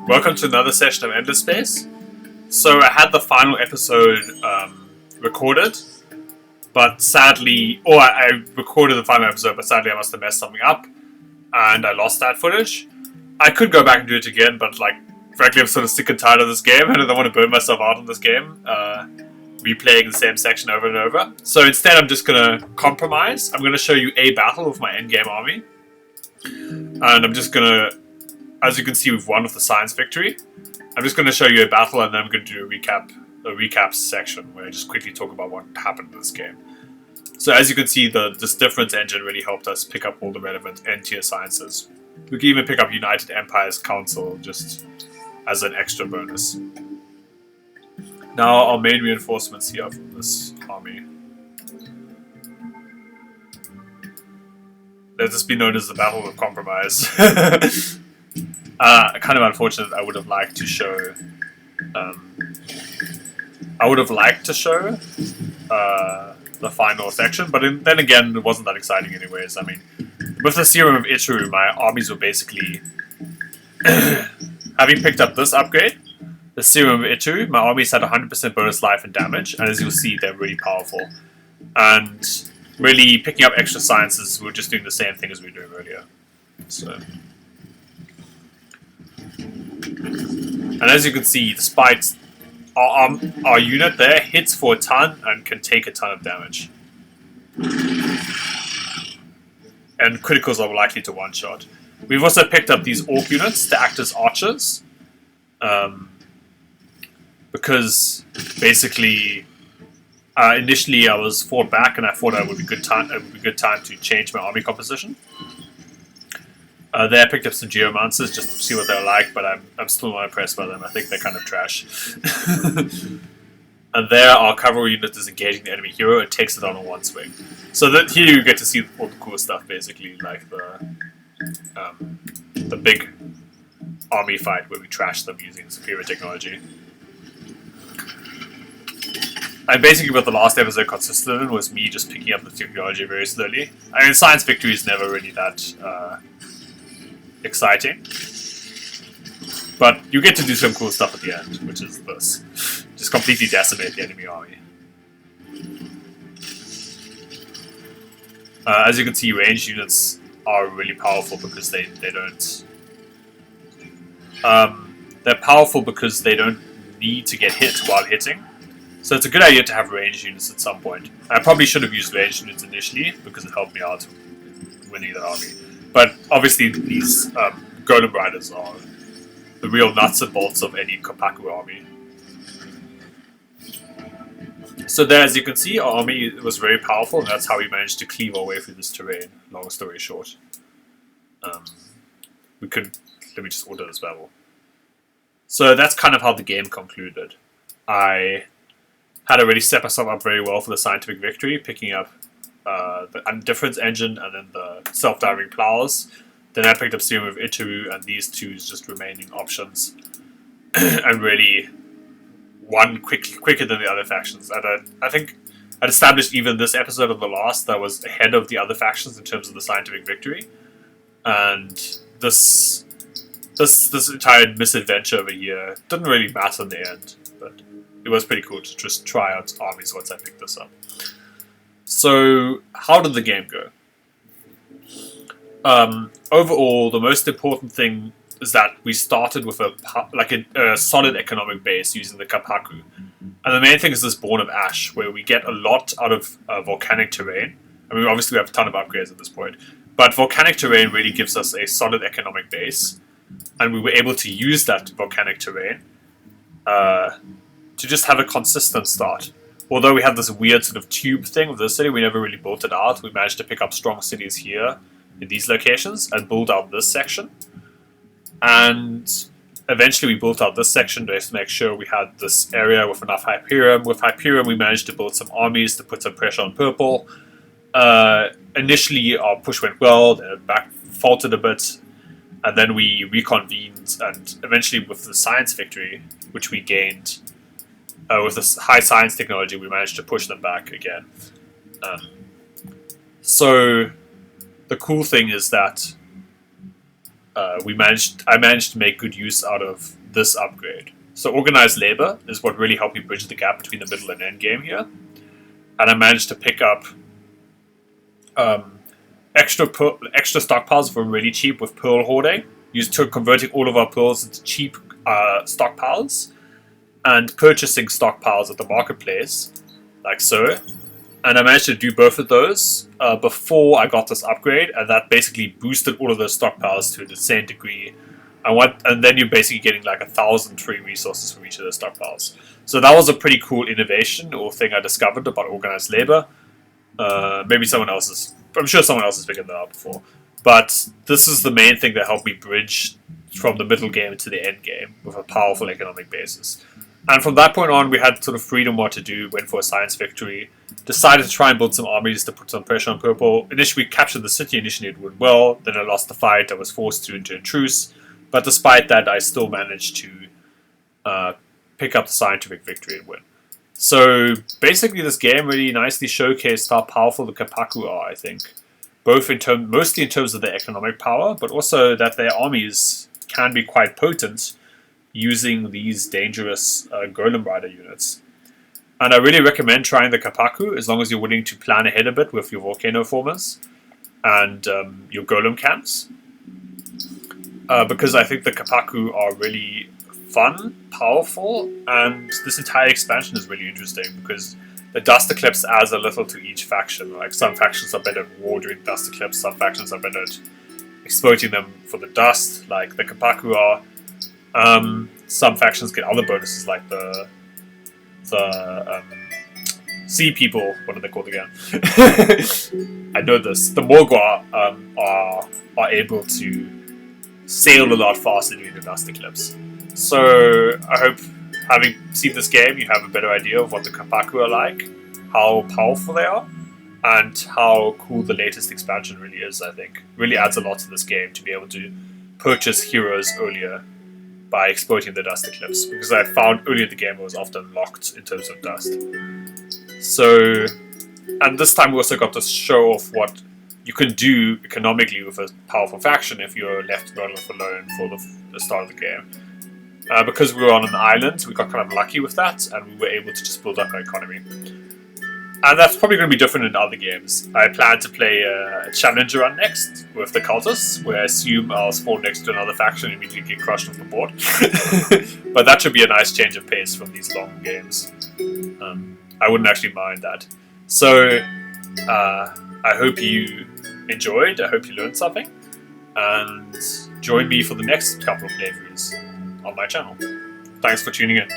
Welcome to another session of Endless Space. So I had the final episode recorded, but sadly, I recorded the final episode, but sadly I must have messed something up, and I lost that footage. I could go back and do it again, but frankly I'm sort of sick and tired of this game, and I don't want to burn myself out on this game, replaying the same section over and over. So instead I'm just going to compromise. I'm going to show you a battle with my endgame army, and I'm just going to, as you can see, we've won with the science victory. I'm just going to show you a battle, and then I'm going to do a recap section where I just quickly talk about what happened in this game. So as you can see, this difference engine really helped us pick up all the relevant N-tier sciences. We can even pick up United Empires Council just as an extra bonus. Now our main reinforcements here from this army. Let this be known as the Battle of Compromise. Kind of unfortunate. I would have liked to show. The final section, but then again, it wasn't that exciting, anyways. I mean, with the Serum of Itaru, my armies were basically having picked up this upgrade. The Serum of Itaru, my armies had 100% bonus life and damage, and as you'll see, they're really powerful. And really picking up extra sciences, we're just doing the same thing as we were doing earlier. So. And as you can see, despite our unit there hits for a ton and can take a ton of damage. And criticals are likely to one-shot. We've also picked up these orc units to act as archers. Because basically initially I was fought back and I thought it would be a good time to change my army composition. There I picked up some Geomancers just to see what they're like, but I'm still not impressed by them. I think they're kind of trash. And there our cavalry unit is engaging the enemy hero and takes it on in one swing. So that here you get to see all the cool stuff, basically, like the big army fight where we trash them using superior technology. And basically what the last episode consisted in was me just picking up the technology very slowly. I mean, science victory is never really that exciting, but you get to do some cool stuff at the end, which is this. Just completely decimate the enemy army. As you can see, ranged units are really powerful because they don't... they're powerful because they don't need to get hit while hitting. So it's a good idea to have ranged units at some point. I probably should have used ranged units initially because it helped me out winning the army. But obviously these Golem Riders are the real nuts and bolts of any Kapaku army. So there, as you can see, our army was very powerful, and that's how we managed to cleave our way through this terrain, long story short. Let me just order this battle. So that's kind of how the game concluded. I had already set myself up very well for the scientific victory, picking up the Indifference engine and then the self-diving plows. Then I picked up Serum of Itaru, and these two is just remaining options. And really won quicker than the other factions. And I think I'd established even this episode of the last that was ahead of the other factions in terms of the scientific victory. And this entire misadventure over here didn't really matter in the end, but it was pretty cool to just try out armies once I picked this up. So, how did the game go? Overall, the most important thing is that we started with a solid economic base using the Kapaku. And the main thing is this Born of Ash, where we get a lot out of volcanic terrain. I mean, obviously we have a ton of upgrades at this point, but volcanic terrain really gives us a solid economic base, and we were able to use that volcanic terrain to just have a consistent start. Although we had this weird sort of tube thing with this city, we never really built it out. We managed to pick up strong cities here in these locations and build out this section. And eventually we built out this section just to make sure we had this area with enough Hyperion. With Hyperion we managed to build some armies to put some pressure on Purple. Initially our push went well, then it back faltered a bit, and then we reconvened, and eventually with the science victory, which we gained with this high science technology, we managed to push them back again. So the cool thing is that I managed to make good use out of this upgrade. So organized labor is what really helped me bridge the gap between the middle and end game here. And I managed to pick up extra stockpiles for really cheap with pearl hoarding, used to converting all of our pearls into cheap stockpiles, and purchasing stockpiles at the marketplace, like so. And I managed to do both of those before I got this upgrade, and that basically boosted all of those stockpiles to an insane degree. And then you're basically getting like 1,000 free resources from each of those stockpiles. So that was a pretty cool innovation or thing I discovered about organized labor. Maybe I'm sure someone else has figured that out before. But this is the main thing that helped me bridge from the middle game to the end game with a powerful economic basis. And from that point on, we had sort of freedom what to do, went for a science victory, decided to try and build some armies to put some pressure on purple. Initially, we captured the city, initially it went well, then I lost the fight, I was forced to into a truce. But despite that, I still managed to pick up the scientific victory and win. So basically, this game really nicely showcased how powerful the Kapaku are, I think. Mostly in terms of their economic power, but also that their armies can be quite potent using these dangerous Golem Rider units. And I really recommend trying the Kapaku as long as you're willing to plan ahead a bit with your volcano formers and your Golem camps. Because I think the Kapaku are really fun, powerful, and this entire expansion is really interesting because the Dust Eclipse adds a little to each faction. Like some factions are better at war during Dust Eclipse, some factions are better at exploiting them for the dust, like the Kapaku are. Some factions get other bonuses like the sea people. What are they called again? I know this. The Morgwa are able to sail a lot faster during the Dust Eclipse. So I hope, having seen this game, you have a better idea of what the Kapaku are like, how powerful they are, and how cool the latest expansion really is. I think really adds a lot to this game to be able to purchase heroes earlier by exploiting the Dust Eclipse, because I found earlier in the game it was often locked in terms of dust. So, and this time we also got to show off what you can do economically with a powerful faction if you're left well enough alone for the start of the game. Because we were on an island, we got kind of lucky with that, and we were able to just build up our economy. And that's probably going to be different in other games. I plan to play a Challenger run next with the Cultists, where I assume I'll spawn next to another faction and immediately get crushed off the board. But that should be a nice change of pace from these long games. I wouldn't actually mind that. So, I hope you enjoyed, I hope you learned something, and join me for the next couple of playthroughs on my channel. Thanks for tuning in.